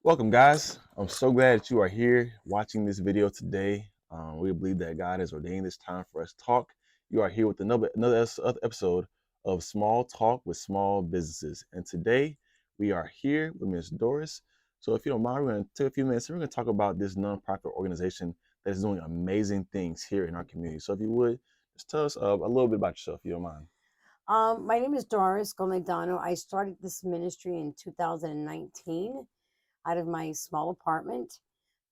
Welcome, guys. I'm so glad that you are here watching this video today. We believe that God has ordained this time for us to talk. You are here with another episode of Small Talk with Small Businesses. And today we are here with Ms. Doris. So if you don't mind, we're going to take a few minutes and we're going to talk about this nonprofit organization that is doing amazing things here in our community. So if you would, just tell us a little bit about yourself, if you don't mind. My name is Doris Gomedano. I started this ministry in 2019 out of my small apartment.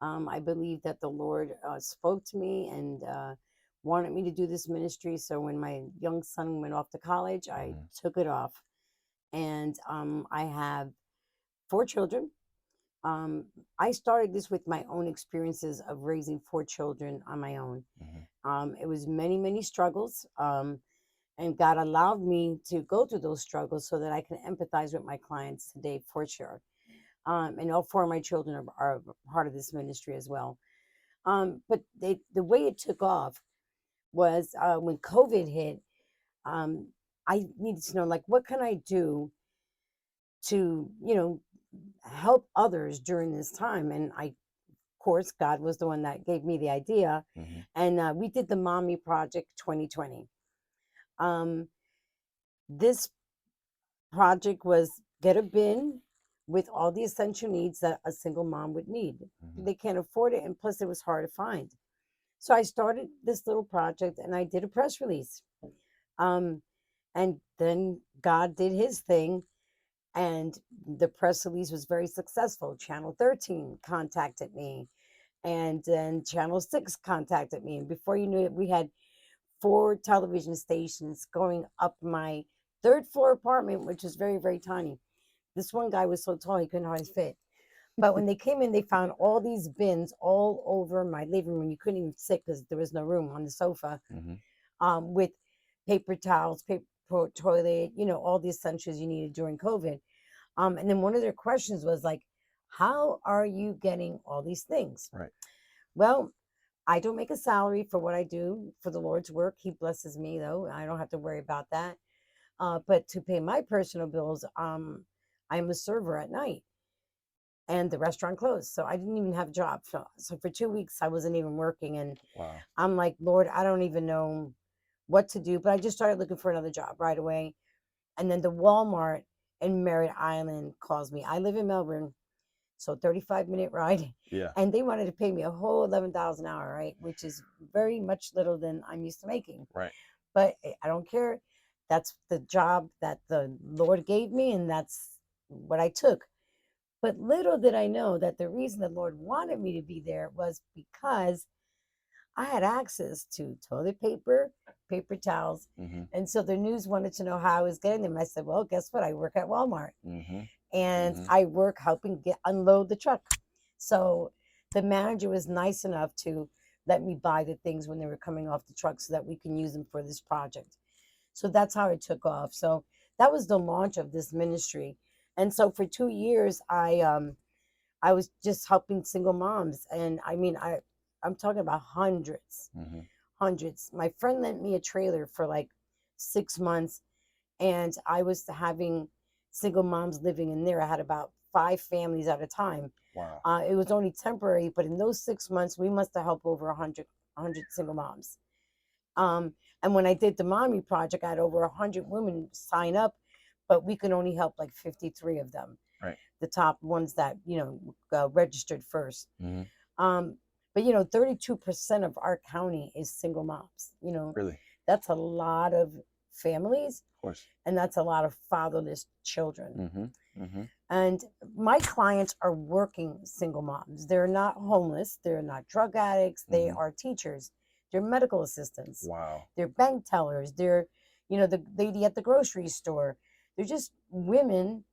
I believe that the Lord spoke to me and wanted me to do this ministry. So when my young son went off to college, I took it off. And I have 4 children. Um, I started this with my own experiences of raising 4 children on my own. It was many, many struggles. And God allowed me to go through those struggles so that I can empathize with my clients today for sure. And all 4 of my children are part of this ministry as well. But the way it took off was when COVID hit, um, I needed to know, like, what can I do to, help others during this time? And of course, God was the one that gave me the idea. And we did the Mommy Project 2020. Um, this project was get a bin with all the essential needs that a single mom would need. They can't afford it, and plus it was hard to find. So I started this little project and I did a press release. Um, and then God did his thing, and the press release was very successful. Channel 13 contacted me, and then Channel 6 contacted me. And before you knew it, we had 4 television stations going up my 3rd floor apartment, which is very, very tiny. This one guy was so tall he couldn't hardly fit. But when they came in, they found all these bins all over my living room. You couldn't even sit because there was no room on the sofa, with paper towels, paper toilet, all the essentials you needed during COVID. And then one of their questions was like, how are you getting all these things? Right. Well, I don't make a salary for what I do for the Lord's work. He blesses me, though. I don't have to worry about that. But to pay my personal bills, I'm a server at night, and the restaurant closed. So I didn't even have a job. So for 2 weeks, I wasn't even working. And Wow. I'm like, Lord, I don't even know what to do. But I just started looking for another job right away. And then the Walmart in Merritt Island calls me. I live in Melbourne, so 35-minute ride. Yeah. And they wanted to pay me a whole 11,000 an hour, right? Which is very much little than I'm used to making. Right. But I don't care. That's the job that the Lord gave me, and that's what I took. But little did I know that the reason the Lord wanted me to be there was because I had access to toilet paper, paper towels. And so the news wanted to know how I was getting them. I said, well, guess what? I work at Walmart. And I work helping unload the truck. So the manager was nice enough to let me buy the things when they were coming off the truck so that we can use them for this project. So that's how it took off. So that was the launch of this ministry. And so for 2 years, I was just helping single moms. And I mean, I'm talking about hundreds, hundreds. My friend lent me a trailer for like 6 months, and I was having single moms living in there. I had about 5 families at a time. Wow. It was only temporary, but in those 6 months, we must have helped over 100 single moms. And when I did the Mommy Project, I had over 100 women sign up, but we could only help like 53 of them. Right. The top ones that, registered first. But 32% of our county is single moms. Really? That's a lot of families. Of course. And that's a lot of fatherless children. And my clients are working single moms. They're not homeless. They're not drug addicts. They are teachers. They're medical assistants. Wow. They're bank tellers. They're, the lady at the grocery store. They're just women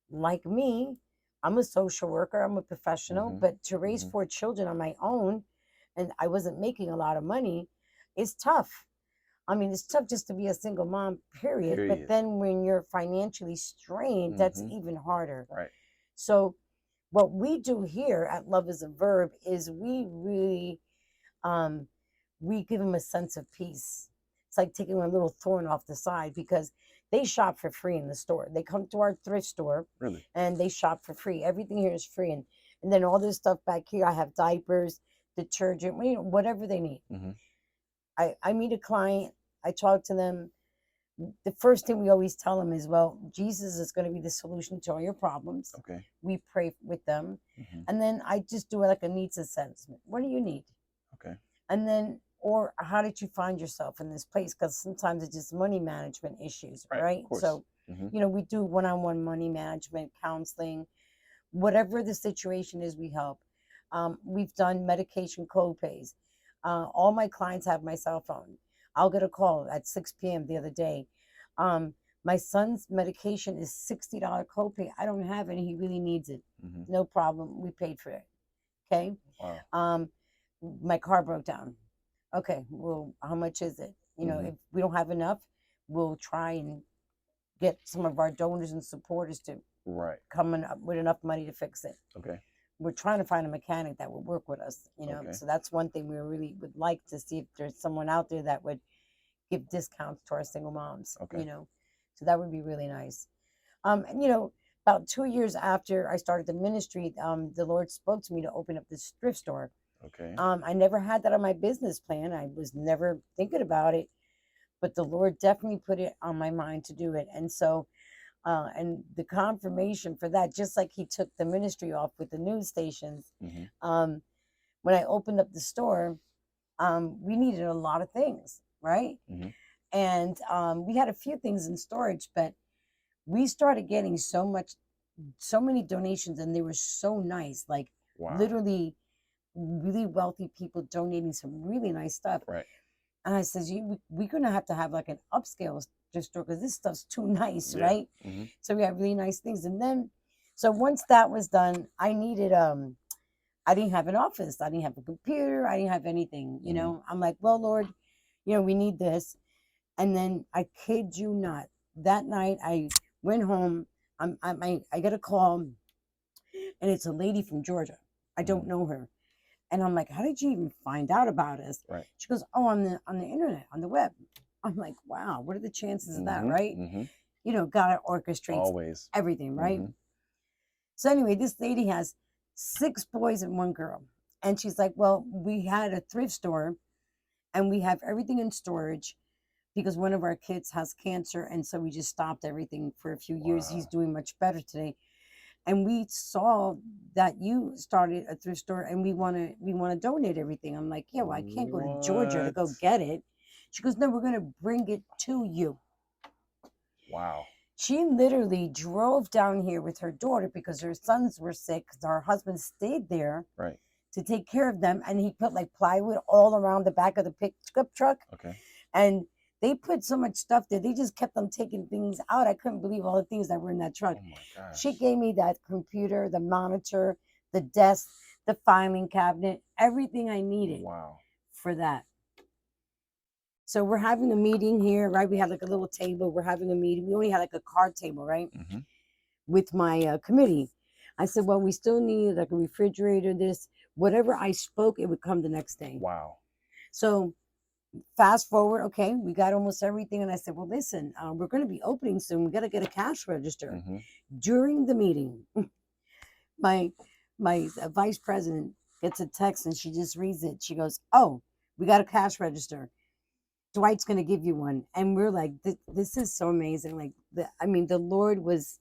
like me. I'm a social worker. I'm a professional. But to raise 4 children on my own, and I wasn't making a lot of money, is tough. I mean, it's tough just to be a single mom, period. But then when you're financially strained, that's even harder. Right. So what we do here at Love is a Verb is we really, we give them a sense of peace. It's like taking a little thorn off the side, because they shop for free in the store. They come to our thrift store. Really? And they shop for free. Everything here is free. And And then all this stuff back here, I have diapers, detergent, whatever they need. Mm-hmm. I meet a client, I talk to them. The first thing we always tell them is, well, Jesus is going to be the solution to all your problems. Okay. We pray with them. Mm-hmm. And then I just do like a needs assessment. What do you need? Okay. And then, or how did you find yourself in this place? Because sometimes it's just money management issues, right? Of course. So, Mm-hmm. we do one-on-one money management, counseling, whatever the situation is, we help. We've done medication co-pays. All my clients have my cell phone. I'll get a call at 6 p.m. the other day. My son's medication is $60 copay. I don't have any. He really needs it. Mm-hmm. No problem. We paid for it. Okay. Wow. My car broke down. Okay. Well, how much is it? If we don't have enough, we'll try and get some of our donors and supporters to come up with enough money to fix it. Okay. We're trying to find a mechanic that would work with us, Okay. So that's one thing we really would like to see, if there's someone out there that would give discounts to our single moms. Okay. So that would be really nice. And about 2 years after I started the ministry, the Lord spoke to me to open up this thrift store. Okay. I never had that on my business plan. I was never thinking about it, but the Lord definitely put it on my mind to do it. And so, and the confirmation for that, just like he took the ministry off with the news stations, Mm-hmm. when I opened up the store, we needed a lot of things, right? Mm-hmm. And we had a few things in storage, but we started getting so many donations, and they were so nice. Like, Wow. literally really wealthy people donating some really nice stuff. Right. And I says, we're going to have like an upscale store, because this stuff's too nice, right? Mm-hmm. So we have really nice things. And then, so once that was done, I needed, I didn't have an office. I didn't have a computer. I didn't have anything, I'm like, well, Lord, we need this. And then, I kid you not, that night I went home. I get a call, and it's a lady from Georgia. I don't know her. And I'm like, how did you even find out about us? Right. She goes, oh, on the internet, on the web. I'm like, wow, what are the chances of that, right? Mm-hmm. God orchestrates Always everything, right? Mm-hmm. So anyway, this lady has 6 boys and 1 girl. And she's like, well, we had a thrift store, and we have everything in storage because one of our kids has cancer. And so we just stopped everything for a few years. He's doing much better today. And we saw that you started a thrift store, and we want to donate everything. I'm like, yeah, well, I can't go to Georgia to go get it. She goes, no, we're going to bring it to you. Wow. She literally drove down here with her daughter because her sons were sick. Her husband stayed there to take care of them. And he put like plywood all around the back of the pickup truck. Okay. And they put so much stuff there. They just kept on taking things out. I couldn't believe all the things that were in that truck. Oh my gosh. She gave me that computer, the monitor, the desk, the filing cabinet, everything I needed. Wow. For that. So we're having a meeting here, right? We had like a little table. We're having a meeting. We only had like a card table, right? Mm-hmm. With my committee. I said, well, we still need like a refrigerator, this. Whatever I spoke, it would come the next day. Wow. So fast forward, okay, we got almost everything. And I said, well, listen, we're going to be opening soon. We got to get a cash register. Mm-hmm. During the meeting, my vice president gets a text, and she just reads it. She goes, oh, we got a cash register. Dwight's going to give you one. And we're like, this is so amazing. Like, the Lord was,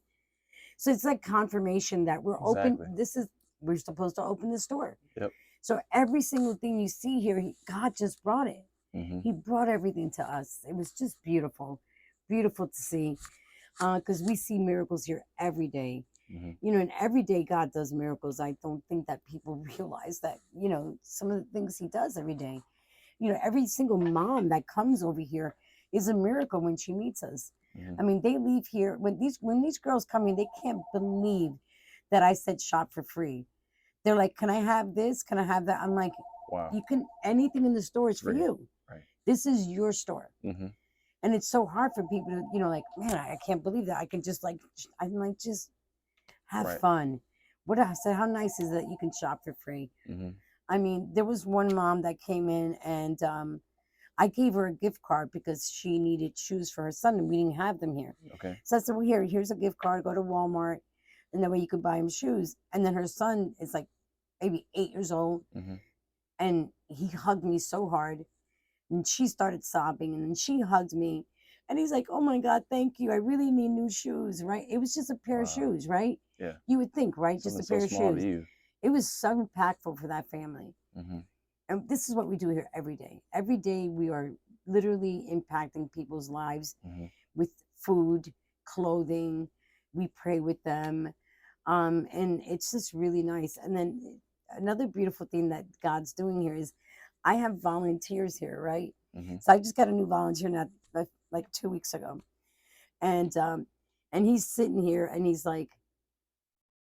so it's like confirmation that we're open. We're supposed to open the store. Yep. So every single thing you see here, God just brought it. Mm-hmm. He brought everything to us. It was just beautiful, beautiful to see, because we see miracles here every day. Mm-hmm. And every day God does miracles. I don't think that people realize that, some of the things he does every day. Every single mom that comes over here is a miracle when she meets us. Mm-hmm. I mean, they leave here when these girls come in, they can't believe that I said shop for free. They're like, can I have this? Can I have that? I'm like, wow. You can, anything in the store is for you. Right. This is your store. Mm-hmm. And it's so hard for people to, like, man, I can't believe that. I can just just have fun. What I said, how nice is that you can shop for free? Mm-hmm. I mean, there was one mom that came in, and I gave her a gift card because she needed shoes for her son, and we didn't have them here. Okay. So I said, well, here's a gift card. Go to Walmart, and that way you could buy him shoes. And then her son is like maybe 8 years old, Mm-hmm. and he hugged me so hard, and she started sobbing, and then she hugged me, and he's like, "Oh my God, thank you. I really need new shoes." Right? It was just a pair of Wow. shoes, right? Yeah. You would think, right? Just Something a so pair of small to shoes. you. It was so impactful for that family. Mm-hmm. And this is what we do here every day. Every day we are literally impacting people's lives Mm-hmm. with food, clothing. We pray with them. And it's just really nice. And then another beautiful thing that God's doing here is I have volunteers here, right? Mm-hmm. So I just got a new volunteer not like 2 weeks ago. And he's sitting here and he's like,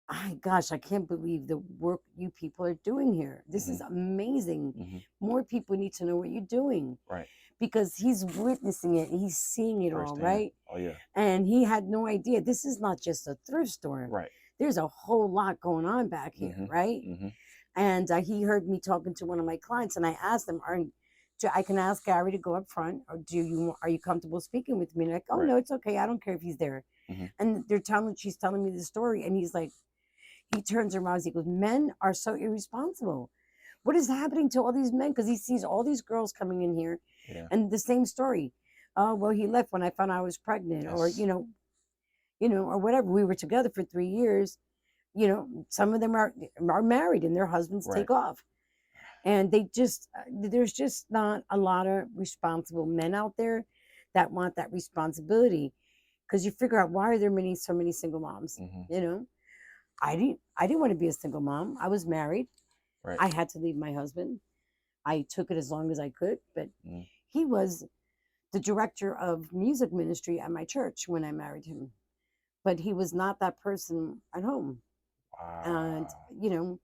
"My gosh, I can't believe the work you people are doing here. This Mm-hmm. is amazing. Mm-hmm. More people need to know what you're doing." Right. Because he's witnessing it, he's seeing it all, Firsthand. right? Oh yeah. And he had no idea. This is not just a thrift store. Right. There's a whole lot going on back here, Mm-hmm. right? Mm-hmm. And he heard me talking to one of my clients, and I asked him, I can ask Gary to go up front, or are you comfortable speaking with me?" And like, "Oh Right. no, it's okay. I don't care if he's there." Mm-hmm. And she's telling me the story, and he's like, he turns around, he goes, "Men are so irresponsible. What is happening to all these men?" Because he sees all these girls coming in here, Yeah. and the same story. "Oh well, he left when I found out I was pregnant," or Yes. or whatever. "We were together for 3 years." Some of them are married, and their husbands Right. take off, and there's just not a lot of responsible men out there that want that responsibility. Because you figure out, why are there so many single moms? Mm-hmm. You know, I didn't want to be a single mom. I was married. Right. I had to leave my husband. I took it as long as I could, but Mm-hmm. he was the director of music ministry at my church when I married him. But he was not that person at home. And, Wow.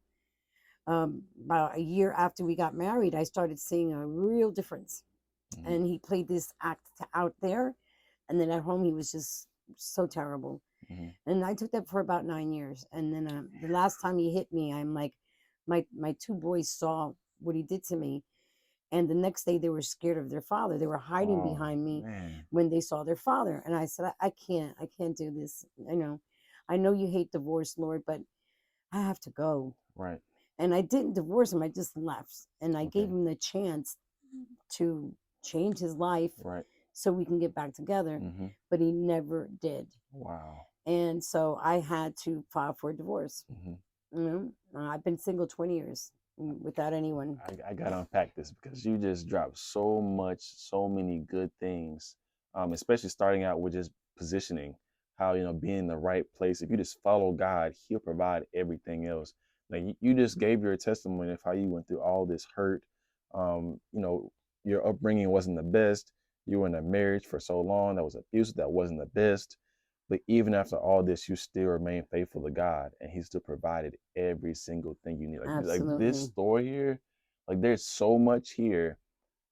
about a year after we got married, I started seeing a real difference. Mm-hmm. And he played this act out there. And then at home, he was just so terrible. Mm-hmm. And I took that for about 9 years. And then the last time he hit me, I'm like, my two boys saw what he did to me. And the next day, they were scared of their father. They were hiding Oh behind me man. when they saw their father. And I said, I can't do this. I know you hate divorce, Lord, but I have to go. Right. And I didn't divorce him. I just left. And I gave Okay. him the chance to change his life Right. so we can get back together. Mm-hmm. But he never did. Wow. And so I had to file for a divorce. Mm-hmm. I've been single 20 years without anyone. I gotta unpack this because you just dropped so much, so many good things. Especially starting out with just positioning, how being in the right place. If you just follow God, He'll provide everything else. Like you just gave your testimony of how you went through all this hurt. Um, you know, your upbringing wasn't the best. You were in a marriage for so long that was abusive, that wasn't the best. But even after all this, you still remain faithful to God, and He still provided every single thing you need. Like this Absolutely. story here, like there's so much here,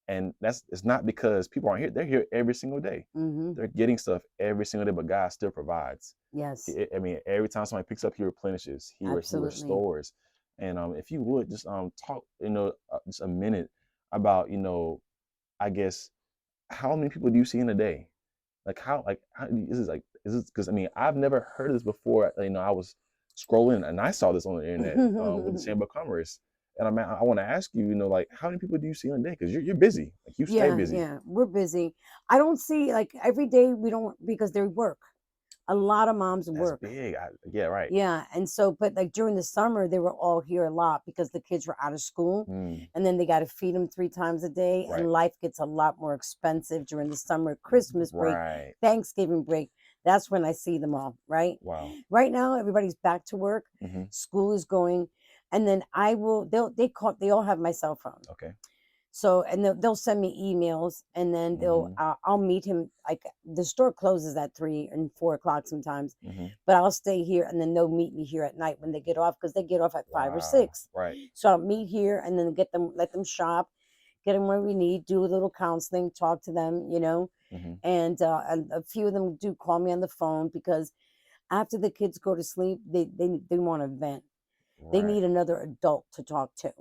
and it's not because people aren't here. They're here every single day. Hmm. They're getting stuff every single day, but God still provides. Yes, I mean, every time somebody picks up, He replenishes. He absolutely. restores. And if you would just talk, just a minute about I guess how many people do you see in a day? How is this because I mean I've never heard of this before. I was scrolling and I saw this on the internet with the Chamber of Commerce, and I want to ask you, like how many people do you see in a day? Because you're busy, like you stay Yeah, busy. yeah, we're busy. I don't see, like, every day, we don't, because they work. A lot of moms That's work. big. Yeah, right. Yeah, and so, but like during the summer, they were all here a lot because the kids were out of school, Mm, and then they got to feed them 3 times a day, right, and life gets a lot more expensive during the summer, Christmas break, right. Thanksgiving break. That's when I see them all, right? Wow. Right now, everybody's back to work, Hmm. school is going, and then they all have my cell phone. Okay. So, and they'll send me emails, and then Hmm. I'll meet him. Like, the store closes at 3 and 4 o'clock sometimes, Hmm. but I'll stay here, and then they'll meet me here at night when they get off, because they get off at 5 or 6. Wow. Right. So I'll meet here, and then let them shop, get them where we need, do a little counseling, talk to them, Hmm. and a few of them do call me on the phone, because after the kids go to sleep, they want to vent. They Right. need another adult to talk to,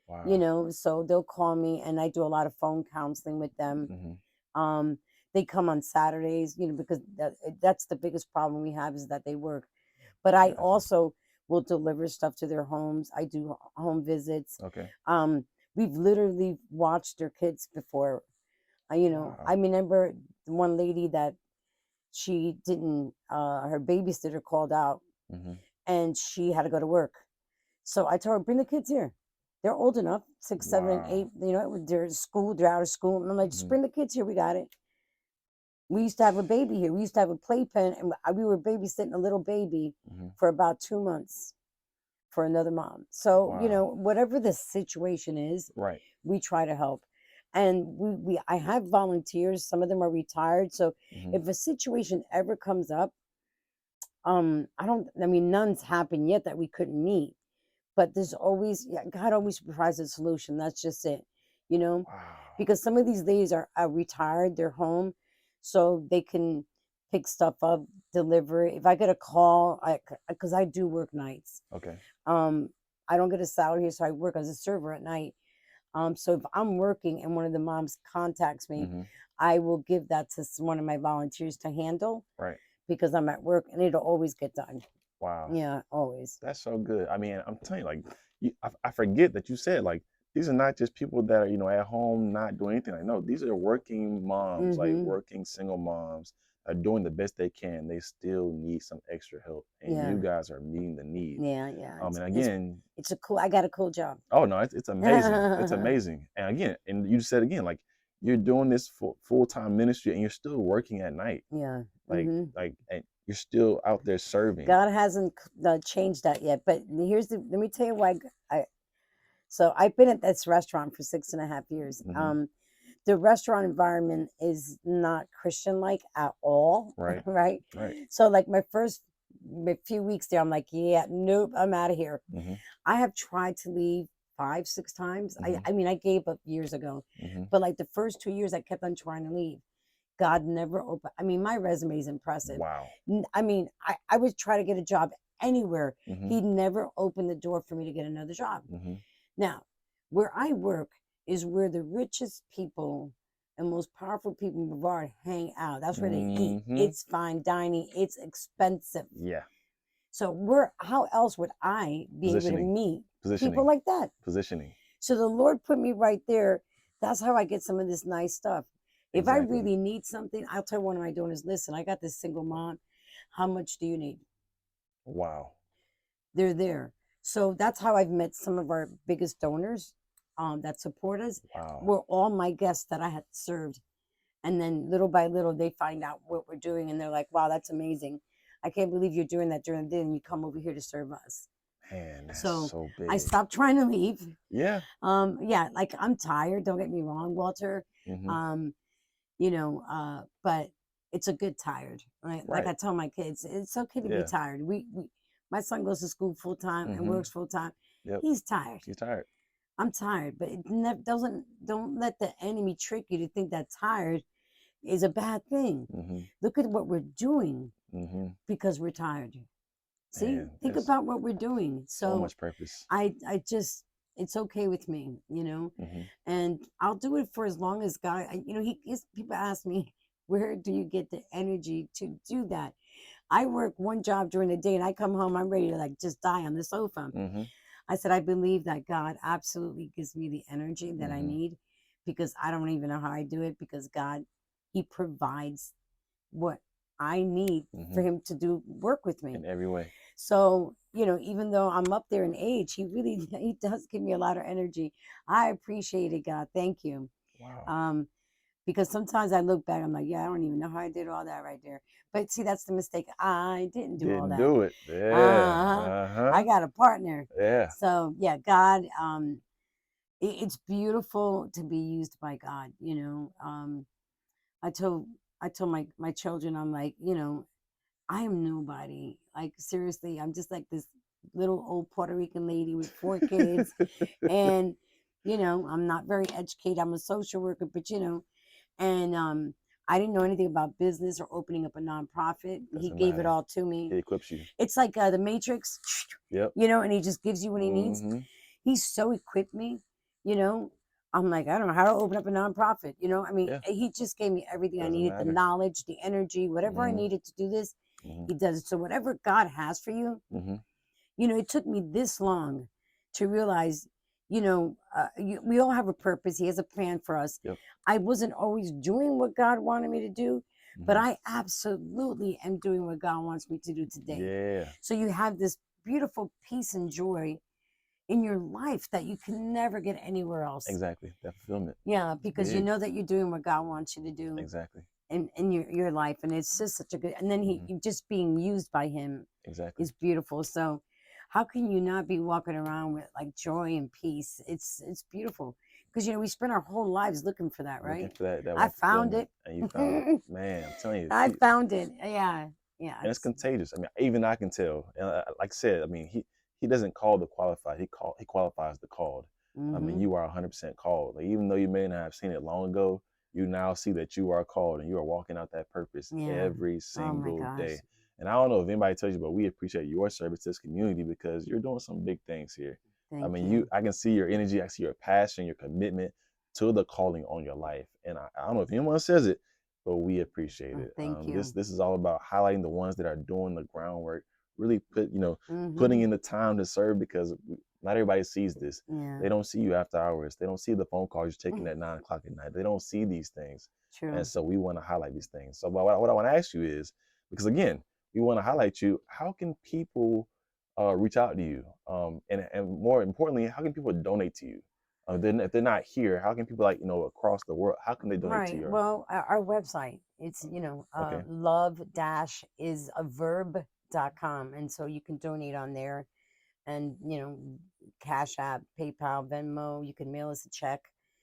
Wow. so they'll call me, and I do a lot of phone counseling with them. Hmm. um they come on Saturdays, because that's the biggest problem we have, is that they work. But I Gotcha. also, will deliver stuff to their homes. I do home visits. Okay. We've literally watched their kids before. I Wow. remember one lady that she didn't, her babysitter called out Hmm. and she had to go to work. So I told her, bring the kids here. They're old enough, 6, 7, and Wow. 8. They're school, they're out of school. And I'm like, just Hmm. bring the kids here. We got it. We used to have a baby here. We used to have a playpen, and we were babysitting a little baby Hmm. for about 2 months for another mom. So, Wow. whatever the situation is, Right. we try to help. And I have volunteers. Some of them are retired. So Hmm. if a situation ever comes up, I mean, none's happened yet that we couldn't meet, but there's always, yeah, God always provides a solution. That's just it, you know, Wow. because some of these ladies are retired, they're home, so they can pick stuff up, deliver it. If I get a call, because I do work nights, Okay. um, I don't get a salary here, so I work as a server at night. So if I'm working and one of the moms contacts me, Hmm. I will give that to one of my volunteers to handle Right. because I'm at work and it'll always get done. Wow. Yeah, always. That's so good. I mean, I'm telling you, like, I forget that you said, like, these are not just people that are, at home not doing anything. Like, no, these are working moms, like Mm-hmm. working single moms, are doing the best they can. They still need some extra help, and you Yeah. guys are meeting the need. Yeah, yeah. And again, It's a cool. I got a cool job. oh no, it's amazing. It's amazing. And again, and you said again, like, you're doing this full time ministry, and you're still working at night, Yeah. like, Hmm. and you're still out there serving. God hasn't changed that yet. But let me tell you why. So I've been at this restaurant for 6.5 years. Hmm. The restaurant environment is not Christian like at all, Right. right? Right. So like my few weeks there, I'm like, yeah, nope, I'm out of here. Hmm. I have tried to leave 5, 6 times. I, Hmm. I mean, I gave up years ago, Hmm. but like the first 2 years, I kept on trying to leave. God never opened. I mean, my resume is impressive. Wow. I mean, I would try to get a job anywhere. Hmm. He never opened the door for me to get another job. Hmm. Now, where I work is where the richest people and most powerful people in Brevard hang out. That's where they eat. Hmm. It's fine dining. It's expensive. Yeah. So how else would I be able to Positioning. meet people Positioning. like that? Positioning. So the Lord put me right there. That's how I get some of this nice stuff. If I Exactly. really need something, I'll tell one of my donors, listen, I got this single mom. How much do you need? Wow. They're there. So that's how I've met some of our biggest donors that support us. Wow. Were all my guests that I had served. And then little by little, they find out what we're doing and they're like, wow, that's amazing. I can't believe you're doing that during the day and you come over here to serve us. Man, that's So so I big. stopped trying to leave. Yeah. Yeah, like I'm tired. Don't get me wrong, Walter. Hmm. Um, but it's a good tired. Like Right. I tell my kids, it's okay to be Yeah. tired. My son goes to school full time and Hmm. works full time. Yep. He's tired. He's tired. I'm tired, but don't let the enemy trick you to think that tired is a bad thing. Hmm. Look at what we're doing Hmm. because we're tired. See, Man, think there's about what we're doing. so So much purpose. I just it's okay with me, Hmm. and I'll do it for as long as God. People ask me, where do you get the energy to do that? I work one job during the day, and I come home, I'm ready to like just die on the sofa. Hmm. I said, I believe that God absolutely gives me the energy that I Hmm. need because I don't even know how I do it because God, He provides what I need for Hmm. Him to do work with me. In every way. So, even though I'm up there in age, He does give me a lot of energy. I appreciate it, God. Thank you. Wow. Um, because sometimes I look back, I'm like, yeah, I don't even know how I did all that right there. But see, that's the mistake. I didn't do all Didn't that. do it. Yeah. Uh-huh. Uh-huh. I got a partner. Yeah. So yeah, God, it's beautiful to be used by God. I told my children, I'm like, I am nobody. Like seriously, I'm just like this little old Puerto Rican lady with 4 kids, and I'm not very educated. I'm a social worker, but and I didn't know anything about business or opening up a nonprofit. He Doesn't gave it matter. all to me. He equips you. It's like the Matrix, Yep. and he just gives you what he needs. Hmm. He's so equipped me, you know. I'm like, I don't know how to open up a nonprofit. I mean, Yeah. he just gave me everything I Doesn't needed, the matter. knowledge, the energy, whatever I Hmm. needed to do this, Hmm. he does it. So whatever God has for you, Hmm. it took me this long to realize, we all have a purpose. He has a plan for us. Yep. I wasn't always doing what God wanted me to do, but Hmm. I absolutely am doing what God wants me to do today. Yeah. So you have this beautiful peace and joy in your life that you can never get anywhere else. Exactly. That fulfillment. Yeah, It's because you big. know that you're doing what God wants you to do Exactly. in your life, and it's just such a good. And then Hmm. just being used by Him Exactly. is beautiful. So, how can you not be walking around with like joy and peace? It's beautiful because we spend our whole lives looking for that, Looking right? for that I one found fulfillment, it. and you found it. Man, I'm telling you, I found it. Yeah, yeah. and it's contagious. I mean, even I can tell. And like I said, I mean, he doesn't call the qualified. He qualifies the called. I mean, Mm-hmm. you are 100% called. Like, even though you may not have seen it long ago, you now see that you are called, and you are walking out that purpose Yeah. every Oh my single gosh. day. And I don't know if anybody tells you, but we appreciate your service to this community because you're doing some big things here. I Thank mean, you. I can see your energy, I see your passion, your commitment to the calling on your life. And I don't know if anyone says it, but we appreciate Oh, it. thank you. This is all about highlighting the ones that are doing the groundwork, really putting Mm-hmm. in the time to serve because not everybody sees this. Yeah. They don't see you after hours. They don't see the phone calls you're taking at 9 o'clock at night. They don't see these things, and True. so we want to highlight these things. So what I want to ask you is, because again, we want to highlight you. How can people reach out to you? And more importantly, how can people donate to you? Then if they're not here, how can people across the world? How can they donate to Right. your? Well, our website, it's, Okay. love dash is a verb.com. And so you can donate on there and, Cash App, PayPal, Venmo, you can mail us a check.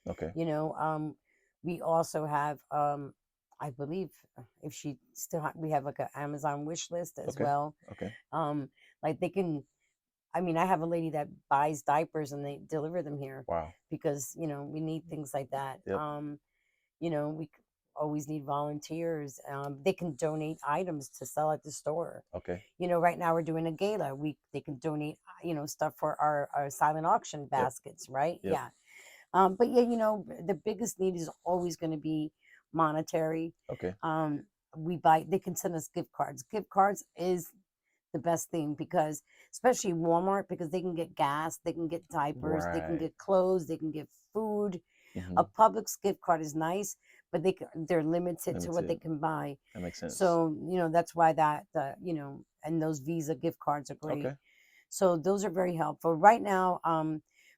Okay. You know, we also have, I believe if she still, we have like an Amazon wish list as Okay. well. Okay. Like they can, I mean, I have a lady that buys diapers and they deliver them here Wow. because, we need things like that. Yep. We always need volunteers. They can donate items to sell at the store. Okay. Right now we're doing a gala. They can donate, stuff for our silent auction Yep. baskets, right? Yep. Yeah. But yeah, the biggest need is always going to be monetary. Okay. They can send us gift cards. Gift cards is the best thing because especially Walmart, because they can get gas, they can get diapers, they can Right. get clothes, they can get food. A Mm-hmm. Publix gift card is nice, but they're limited to what they Limited. can buy. That makes sense. So, that's why and those Visa gift cards are great. Okay. So those are very helpful. Right now,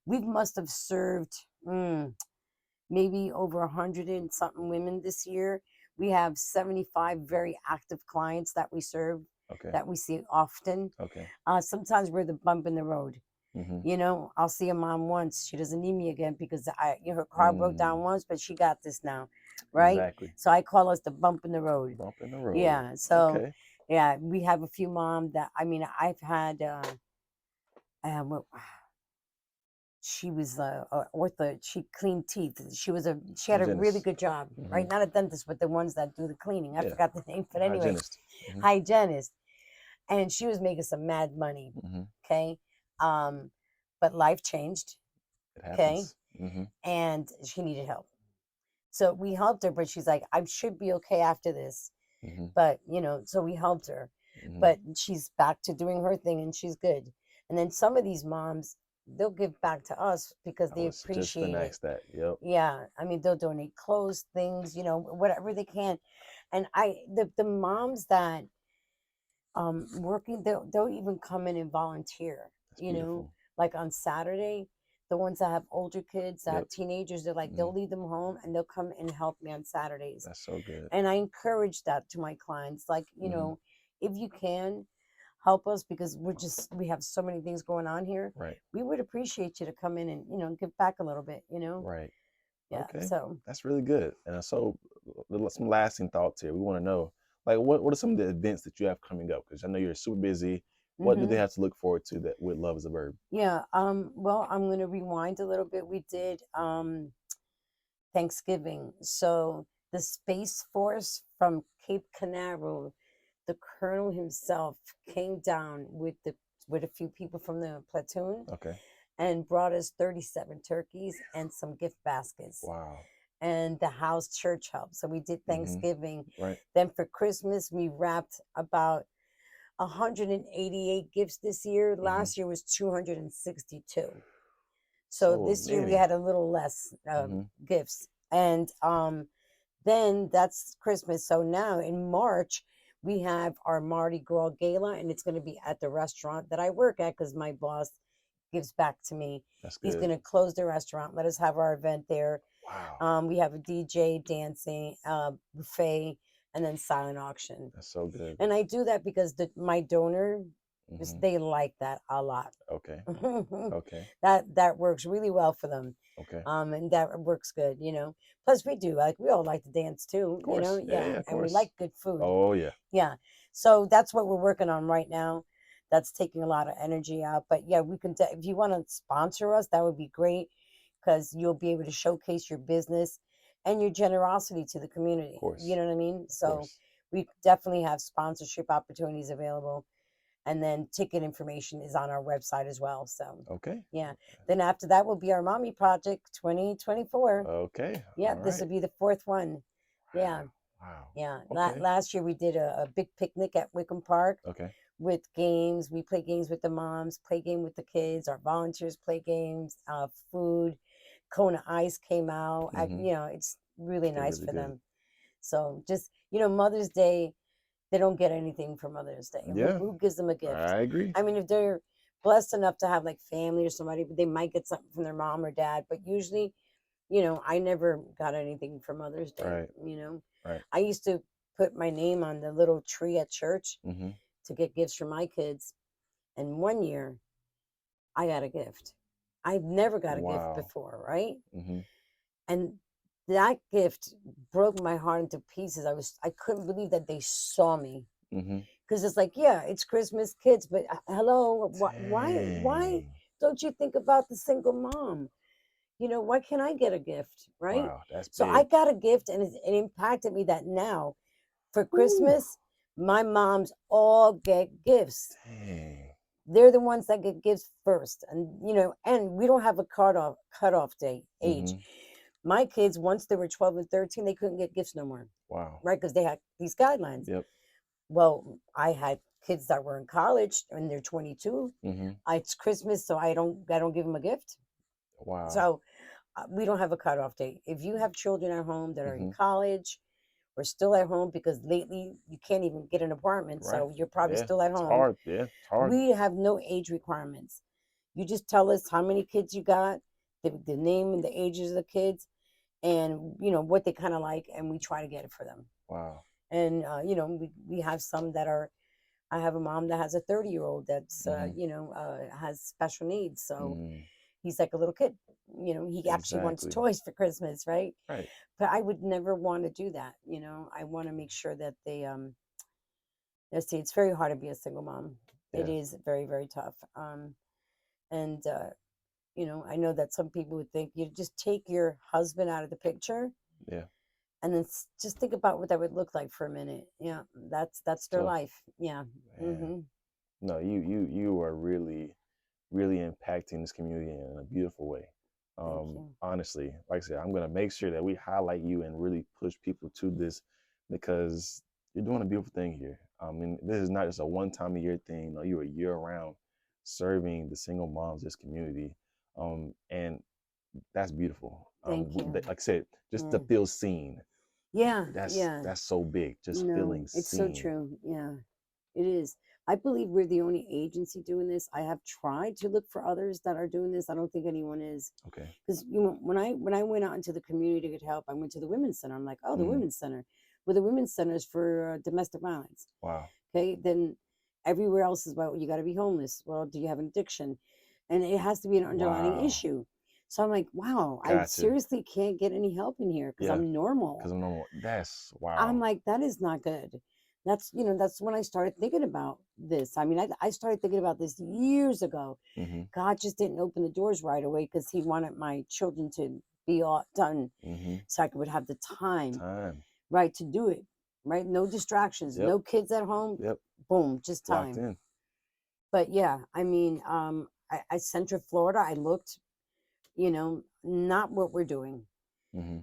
we must have served maybe over 100 and something women this year. We have 75 very active clients that we serve, Okay. that we see often. Okay. Sometimes we're the bump in the road. Mm-hmm. I'll see a mom once. She doesn't need me again because her car broke down Mm, once, but she got this now, right? exactly. So I call us the bump in the road. Bump in the road. Yeah. So Okay. yeah, we have a few mom that I've had. What, she was ortho. She cleaned teeth. She had a really Hygienist. good job, Mm-hmm. right? Not a dentist, but the ones that do the cleaning. I Yeah. forgot the name, but anyway, Hygienist. Mm-hmm. hygienist. And she was making some mad money. Mm-hmm. Okay, but life changed. It Okay, happens. Mm-hmm. and she needed help. So we helped her, but she's like, I should be okay after this. Mm-hmm. But, so we helped her. Mm-hmm. But she's back to doing her thing and she's good. And then some of these moms, they'll give back to us because I they was just appreciate gonna it. ask that. Yep. Yeah. I mean, they'll donate clothes, things, whatever they can. And the moms that working, they'll even come in and volunteer, That's beautiful. like on Saturday, the ones that have older kids, that Yep. have teenagers, they're like, Mm-hmm. they'll leave them home and they'll come and help me on Saturdays. That's so good. And I encourage that to my clients. Like, Mm-hmm. if you can help us because we have so many things going on here. Right. We would appreciate you to come in and, give back a little bit. Right. Yeah. Okay. So, That's really good. And so, some lasting thoughts here. We want to know, like, what are some of the events that you have coming up? Because I know you're super busy. What do they mhm. have to look forward to that with Love is a Verb? Yeah. Well, I'm going to rewind a little bit. We did, Thanksgiving. So the Space Force from Cape Canaveral, the colonel himself came down with a few people from the platoon Okay. and brought us 37 turkeys and some gift baskets. Wow. And the house church helped. So we did Mm-hmm. Thanksgiving. Right. Then for Christmas, we wrapped about 188 gifts this year. Hmm. Last year was 262. So So this year we many. had a little less Hmm. gifts. And then that's Christmas. So now in March, we have our Mardi Gras Gala, and it's going to be at the restaurant that I work at because my boss gives back to me. That's He's good. going to close the restaurant, let us have our event there. Wow. We have a DJ, dancing, buffet, and then silent auction. That's so good. And I do that because my donor, Hmm. they like that a lot. Okay. Okay. That works really well for them. Okay. And that works good, you know. Plus we all like to dance too, Of you know. course. Yeah, Yeah, yeah, of and we course. like good food. Oh yeah. Yeah. So that's what we're working on right now. That's taking a lot of energy out. But yeah, we can if you want to sponsor us, that would be great because you'll be able to showcase your business and your generosity to the Of community. You course. know what I mean? Of So course. we definitely have sponsorship opportunities available, and then ticket information is on our website as well. So Okay. yeah. Then after that will be our mommy project 2024. Okay. Yeah, All this right. will be the fourth one. Wow. Yeah. Wow. Yeah. Okay. Last year we did a big picnic at Wickham Park Okay. with games. We play games with the moms, play game with the kids. Our volunteers play games, food. Kona Ice came out. Hmm. It's really Okay. nice Really for good. them. So just, Mother's Day, they don't get anything for Mother's Day. Who, Yeah, who gives them a gift? I agree. I mean, if they're blessed enough to have like family or somebody, they might get something from their mom or dad. But usually, I never got anything for Mother's Day. Right. Right. I used to put my name on the little tree at church Hmm. to get gifts for my kids. And one year I got a gift. I've never got a gift Wow. before, right? Hmm. And that gift broke my heart into pieces. I couldn't believe that they saw me Hmm. because it's like, yeah, it's Christmas, kids, but hello, why Dang. don't you think about the single mom? Why can't I get a gift, right? Wow. That's So I big. got a gift, and it impacted me that now for Woo. Christmas, my moms all get gifts. Dang. They're the ones that get gifts first, and we don't have a cutoff date age. Hmm. My kids, once they were 12 and 13, they couldn't get gifts no more, Wow. right? Because they had these guidelines. Yep. Well, I had kids that were in college and they're 22. Hmm. It's Christmas, so I don't give them a gift. Wow. So we don't have a cutoff date. If you have children at home that are in Hmm. college or still at home, because lately you can't even get an apartment, Right. so you're probably Yeah. still at It's home. hard. Yeah. It's hard. We have no age requirements. You just tell us how many kids you got, the name and the ages of the kids, and what they kind of like, and we try to get it for them. Wow. And we have some that are. I have a mom that has a 30-year-old that's Hmm. has special needs, so Mm. he's like a little kid. He actually wants Exactly. toys for Christmas, right? Right. But I would never want to do that. I want to make sure that they let's see, it's very hard to be a single mom. It Yeah. is very, very tough. And I know that some people would think you just take your husband out of the picture Yeah. and then just think about what that would look like for a minute. Yeah, that's It's their tough, life. Yeah. man. Mm-hmm. No, you are really impacting this community in a beautiful way. Thank you. Honestly, like I said, I'm gonna make sure that we highlight you and really push people to this because you're doing a beautiful thing here. I mean, this is not just a one time a year thing. No, you are year round serving the single moms of this community, and that's beautiful. Thank you. Like I said, just to Yeah. feel seen. Yeah. That's Yeah. that's so big. Just No, feeling it's so seen. true. Yeah, it is. I believe we're the only agency doing this. I have tried to look for others that are doing this. I don't think anyone is. Okay. Because when I went out into the community to get help, I went to the women's center. I'm like, oh, the Hmm. women's center. Well, the women's center is for domestic violence. Wow. Okay, then everywhere else is about you got to be homeless. Well, do you have an addiction? And it has to be an underlying Wow. issue. So I'm like, wow, I Gotcha. seriously can't get any help in here because Yeah. I'm normal. Because I'm normal. That's I'm wow. like, that is not good. That's when I started thinking about this. I mean, I started thinking about this years ago. Hmm. God just didn't open the doors right away because He wanted my children to be all done Hmm. so I would have the time, Time. right, to do it, right? No distractions, Yep. no kids at home, Yep. boom, just Locked time. in. But yeah, I mean, I Central Florida, I looked, not what we're doing. Hmm.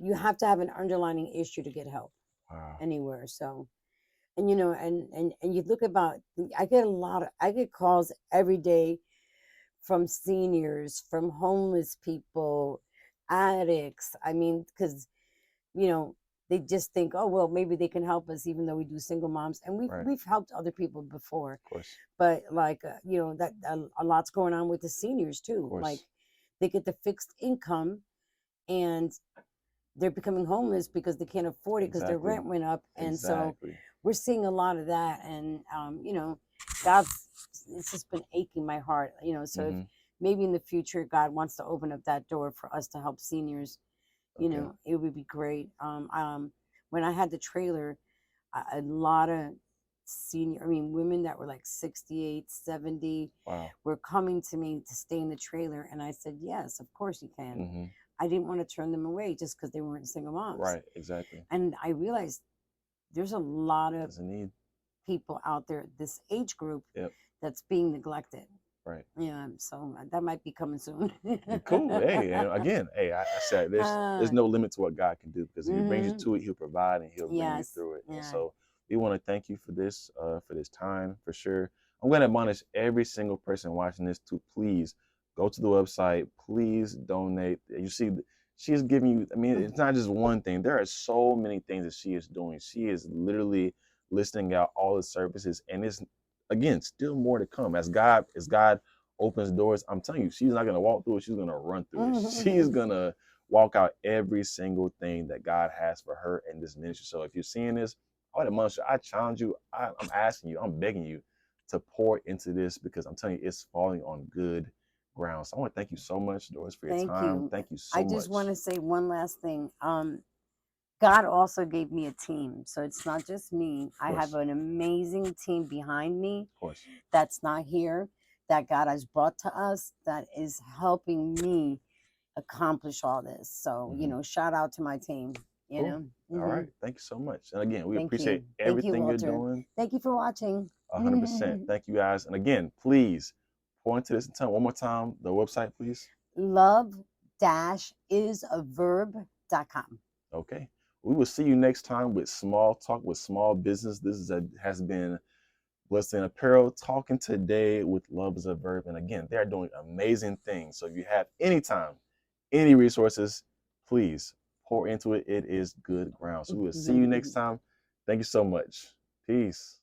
You have to have an underlying issue to get help Wow. anywhere. So And you know, and you look about, I get calls every day from seniors, from homeless people, addicts. I mean, because you know, they just think, oh well, maybe they can help us, even though we do single moms, and Right. we've helped other people before. Of course. But like, you know, that a lot's going on with the seniors Of too. Like, course. they get the fixed income, and they're becoming homeless because they can't afford it because their Exactly. rent went up. And so Exactly. we're seeing a lot of that. And you know, God's it's just been aching my heart, you know. So if Hmm. maybe in the future God wants to open up that door for us to help seniors, you Okay. know, it would be great. When I had the trailer, a lot of women that were like 68, 70 Wow. were coming to me to stay in the trailer. And I said, yes, of course you can. Hmm. I didn't want to turn them away just because they weren't single moms. Right. Exactly. And I realized there's a lot of There's a need. people out there, this age group, Yep. that's being neglected. Right. Yeah, so that might be coming soon. Cool. Hey, and again, hey, I said there's uh, no limit to what God can do, because if He brings you hmm. to it, He'll provide and He'll bring you Yes, through it. And yeah. so we want to thank you for this time for sure. I'm going to admonish every single person watching this to please go to the website. Please donate. You see, she is giving you. I mean, it's not just one thing. There are so many things that she is doing. She is literally listing out all the services, and it's again still more to come as God opens doors. I'm telling you, she's not gonna walk through it. She's gonna run through it. She's gonna walk out every single thing that God has for her in this ministry. So if you're seeing this, I challenge you. I'm asking you. I'm begging you to pour into this, because I'm telling you, it's falling on good ground. So I want to thank you so much, Doris, for your Thank time. you. Thank you I so just want much. to say one last thing. God also gave me a team, so it's not just me. Of I have course, an amazing team behind me of course. that's not here, that God has brought to us, that is helping me accomplish all this. So, you Hmm. know, shout out to my team, you Cool. know. All right. Thank you so much. And again, we Thank appreciate you. Thank you, everything you're Walter. doing. Thank you for watching. 100%. Thank you guys. And again, please point to this and tell one more time the website, please. Love-is-a-verb.com. Okay. We will see you next time with Small Talk with Small Business. Has been Blessing Apparel talking today with Love is a Verb. And again, they're doing amazing things. So if you have any time, any resources, please pour into it. It is good ground. So we will see you next time. Thank you so much. Peace.